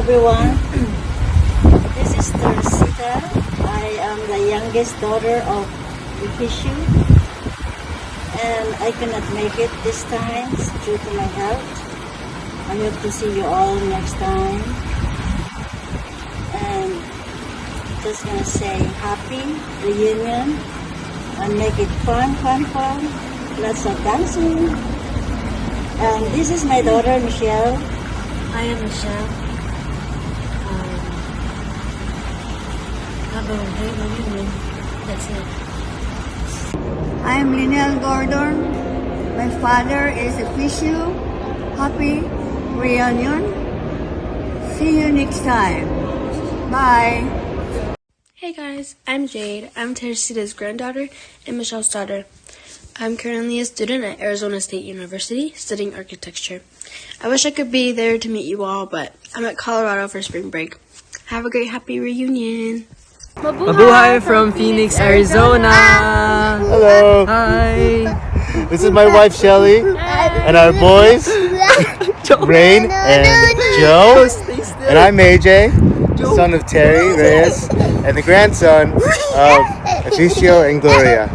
everyone. This is Teresita. I am the youngest daughter of Ifishu, and I cannot make it this time due to my health. I hope to see you all next time. And just gonna say happy reunion and make it fun. Lots of dancing. And this is my daughter Michelle. I am Michelle. Have a great reunion. That's it. I'm Linnell Gordon. My father is a Fishu. Happy reunion. See you next time. Bye. Hey guys, I'm Jade. I'm Teresita's granddaughter and Michelle's daughter. I'm currently a student at Arizona State University studying architecture. I wish I could be there to meet you all, but I'm at Colorado for spring break. Have a great happy reunion. Mabuhay from Phoenix, Arizona! Hello. Hi! This is my wife Shelly and our boys Rain and Joe. And I'm AJ, son of Terry Reyes, and the grandson of Eficio and Gloria.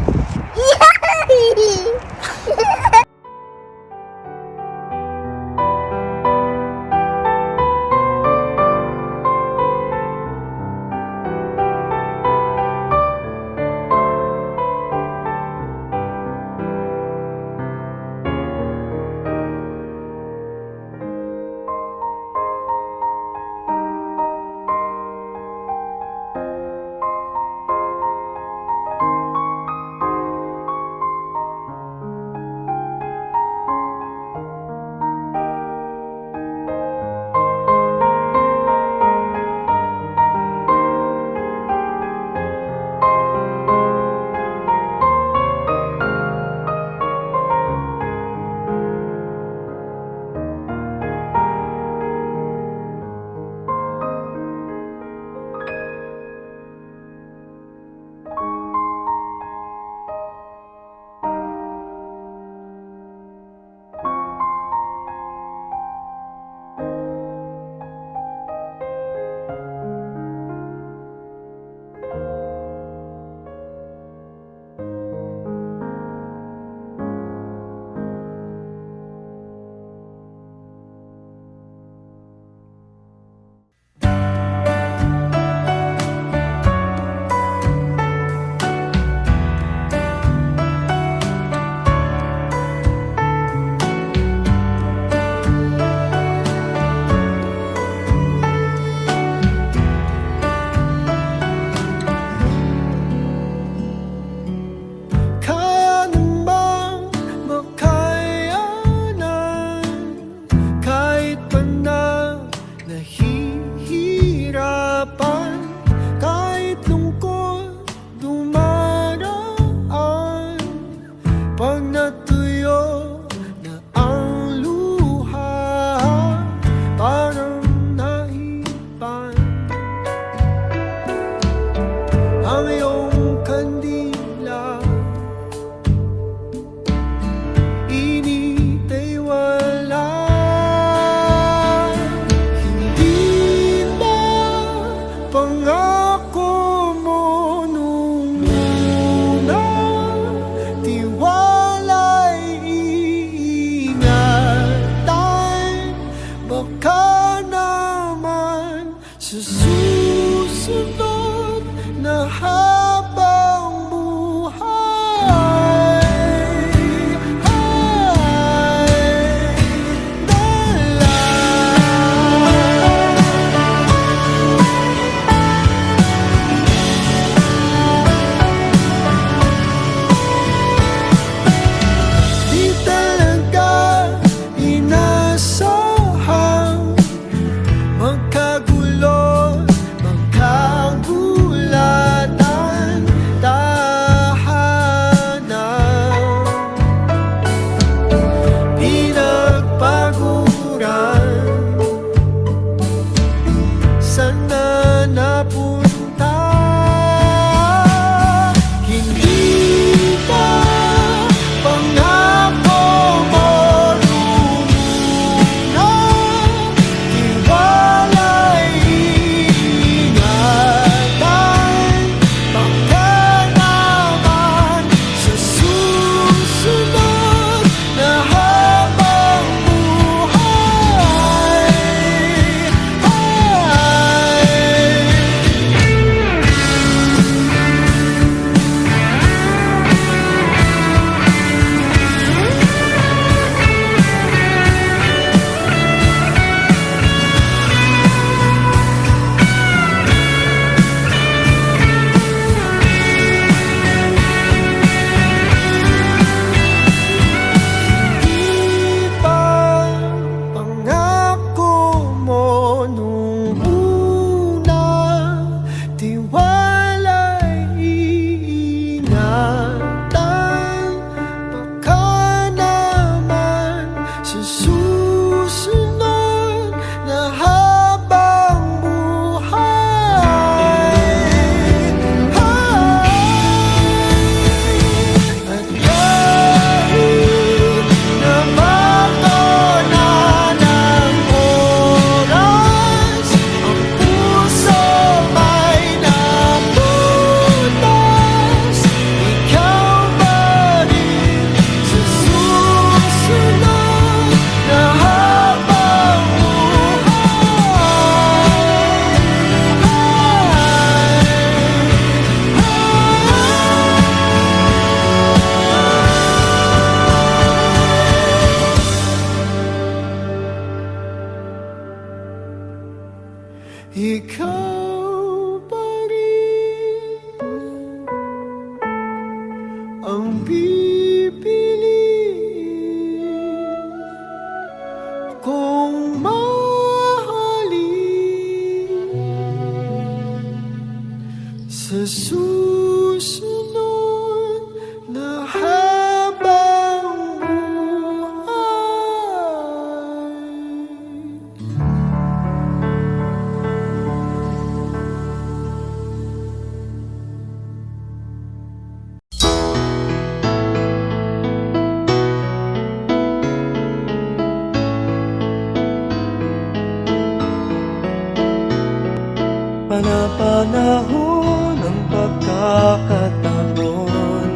pagkakataon,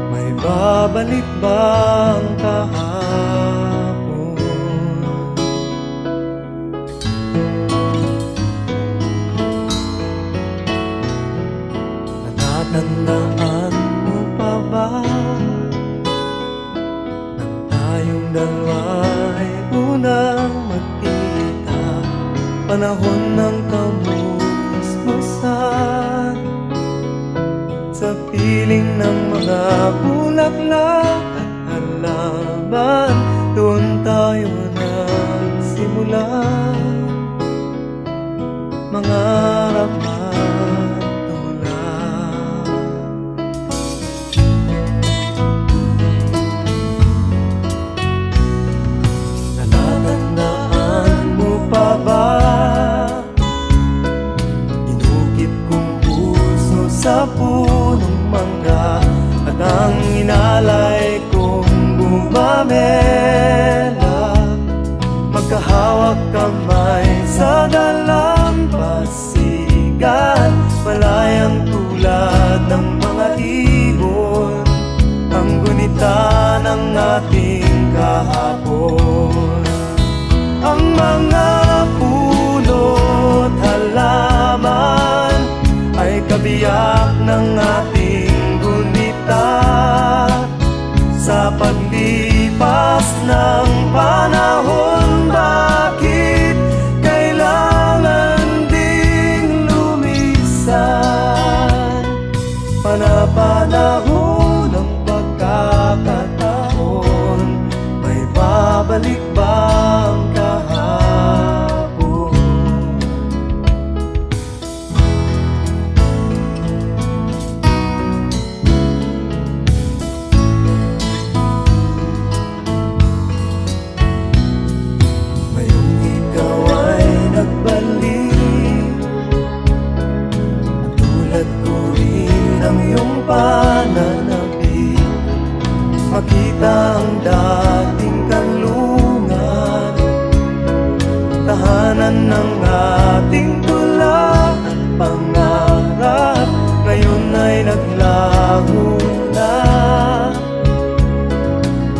may babalik bang kahapon? Natatandaan mo pa ba nang tayong dalawa'y unang magkita? Panahon ng kamusmusan, sa piling ng mga bulaklak at halaman, doon tayo nagsimula mangarap magtulak. Natatandaan mo pa ba inukit kong puso sa punong mangga, at ang inalay kong bumamela, magkahawak kamay sa dalampasigan, malayang tulad ng mga ibon, ang gunita ng ating kahapon. Ang mga puno't halaman ay kabiyak ng ating gunita, sa paglipas ng panahon. Bakit kailangan ding lumisan? Panapanahon ng pagkakataon, may babalik bang kahapon? Ngayong ikaw ay nagbalik, tulad ko rin ang iyong pananabik, makita ang dating kanlungan, tahanan ng ating tula at pangarap, ngayon ay naglaho na.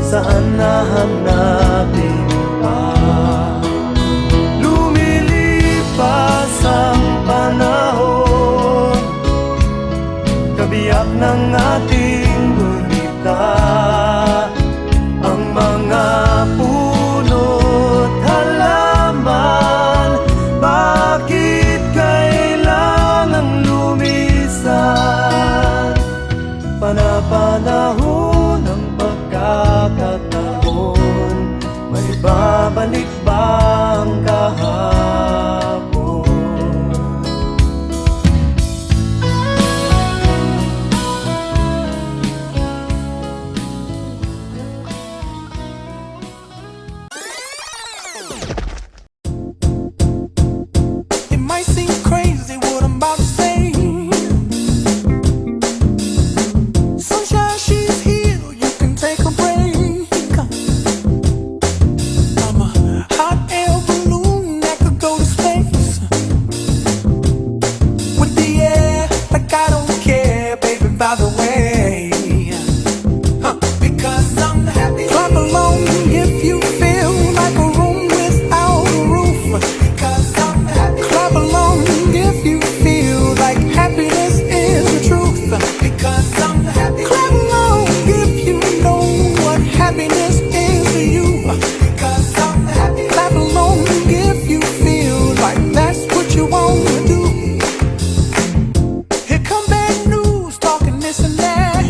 Saan nahanapin pa? Lumilipas ang panahon, kabiyak ng ating gunita, ang mga puno't halaman. Bakit kailangang lumisan? Panapanahon ng pagkakataon, may babalik bang kahapon? It might seem crazy what I'm about to say. Sunshine, she's here, you can take a break. I'm a hot air balloon that could go to space, with the air like I don't care, baby, by the way. Because I'm happy. Clap along if you feel like a room without a roof. Because I'm happy. Clap along if you feel like happiness is the truth. Because I'm happy. Clap along if you know what happiness is to you. Because I'm happy. Clap along if you feel like that's what you want to do. Here come bad news, talking this and that.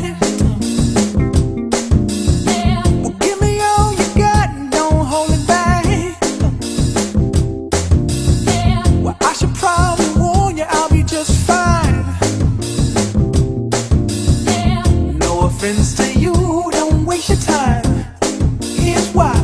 Well, give me all you got and don't hold it back. Well, I should probably warn you, I'll be just fine. No offense to you, don't waste your time. Here's why.